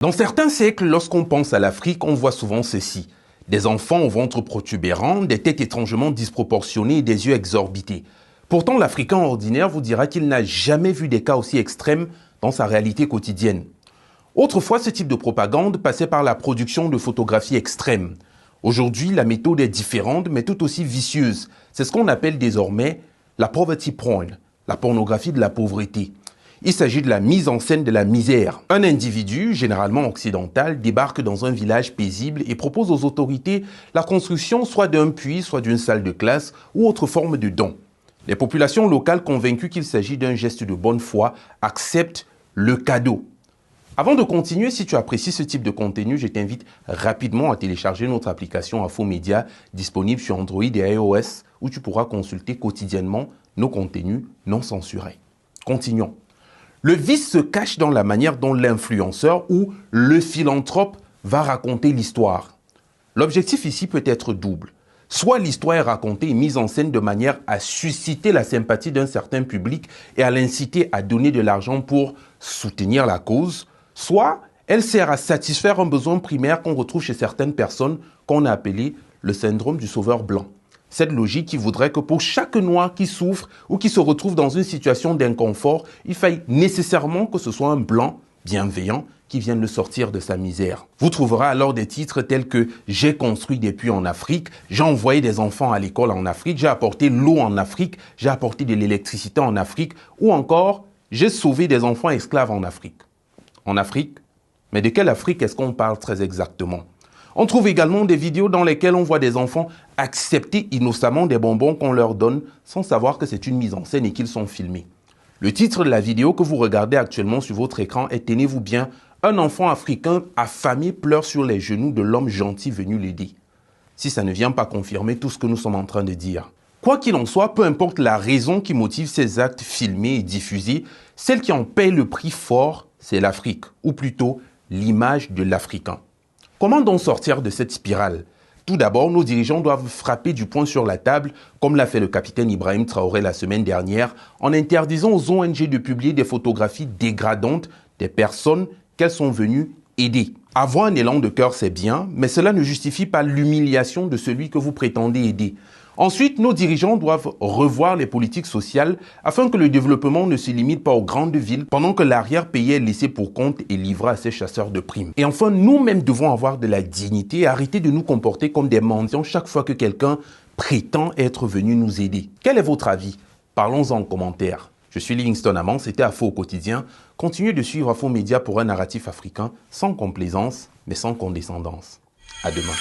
Dans certains siècles, lorsqu'on pense à l'Afrique, on voit souvent ceci. Des enfants au ventre protubérant, des têtes étrangement disproportionnées et des yeux exorbités. Pourtant, l'Africain ordinaire vous dira qu'il n'a jamais vu des cas aussi extrêmes dans sa réalité quotidienne. Autrefois, ce type de propagande passait par la production de photographies extrêmes. Aujourd'hui, la méthode est différente, mais tout aussi vicieuse. C'est ce qu'on appelle désormais la poverty porn, la pornographie de la pauvreté. Il s'agit de la mise en scène de la misère. Un individu, généralement occidental, débarque dans un village paisible et propose aux autorités la construction soit d'un puits, soit d'une salle de classe ou autre forme de don. Les populations locales, convaincues qu'il s'agit d'un geste de bonne foi, acceptent le cadeau. Avant de continuer, si tu apprécies ce type de contenu, je t'invite rapidement à télécharger notre application Infomédia disponible sur Android et iOS où tu pourras consulter quotidiennement nos contenus non censurés. Continuons. Le vice se cache dans la manière dont l'influenceur ou le philanthrope va raconter l'histoire. L'objectif ici peut être double. Soit l'histoire est racontée et mise en scène de manière à susciter la sympathie d'un certain public et à l'inciter à donner de l'argent pour soutenir la cause, soit elle sert à satisfaire un besoin primaire qu'on retrouve chez certaines personnes qu'on a appelé le syndrome du sauveur blanc. Cette logique qui voudrait que pour chaque noir qui souffre ou qui se retrouve dans une situation d'inconfort, il faille nécessairement que ce soit un blanc bienveillant qui vienne le sortir de sa misère. Vous trouverez alors des titres tels que « J'ai construit des puits en Afrique »,« J'ai envoyé des enfants à l'école en Afrique »,« J'ai apporté l'eau en Afrique »,« J'ai apporté de l'électricité en Afrique » ou encore « J'ai sauvé des enfants esclaves en Afrique ». En Afrique? Mais de quelle Afrique est-ce qu'on parle très exactement? On trouve également des vidéos dans lesquelles on voit des enfants accepter innocemment des bonbons qu'on leur donne sans savoir que c'est une mise en scène et qu'ils sont filmés. Le titre de la vidéo que vous regardez actuellement sur votre écran est « Tenez-vous bien, un enfant africain affamé pleure sur les genoux de l'homme gentil venu l'aider ». Si ça ne vient pas confirmer tout ce que nous sommes en train de dire. Quoi qu'il en soit, peu importe la raison qui motive ces actes filmés et diffusés, celle qui en paye le prix fort, c'est l'Afrique, ou plutôt l'image de l'Africain. Comment donc sortir de cette spirale? Tout d'abord, nos dirigeants doivent frapper du poing sur la table, comme l'a fait le capitaine Ibrahim Traoré la semaine dernière, en interdisant aux ONG de publier des photographies dégradantes des personnes qu'elles sont venues aider. Avoir un élan de cœur, c'est bien, mais cela ne justifie pas l'humiliation de celui que vous prétendez aider. Ensuite, nos dirigeants doivent revoir les politiques sociales afin que le développement ne se limite pas aux grandes villes pendant que l'arrière-pays est laissé pour compte et livré à ses chasseurs de primes. Et enfin, nous-mêmes devons avoir de la dignité et arrêter de nous comporter comme des mendiants chaque fois que quelqu'un prétend être venu nous aider. Quel est votre avis? Parlons-en en commentaire. Je suis Livingston Amand, c'était Afo au quotidien. Continuez de suivre Infomédia pour un narratif africain sans complaisance, mais sans condescendance. À demain.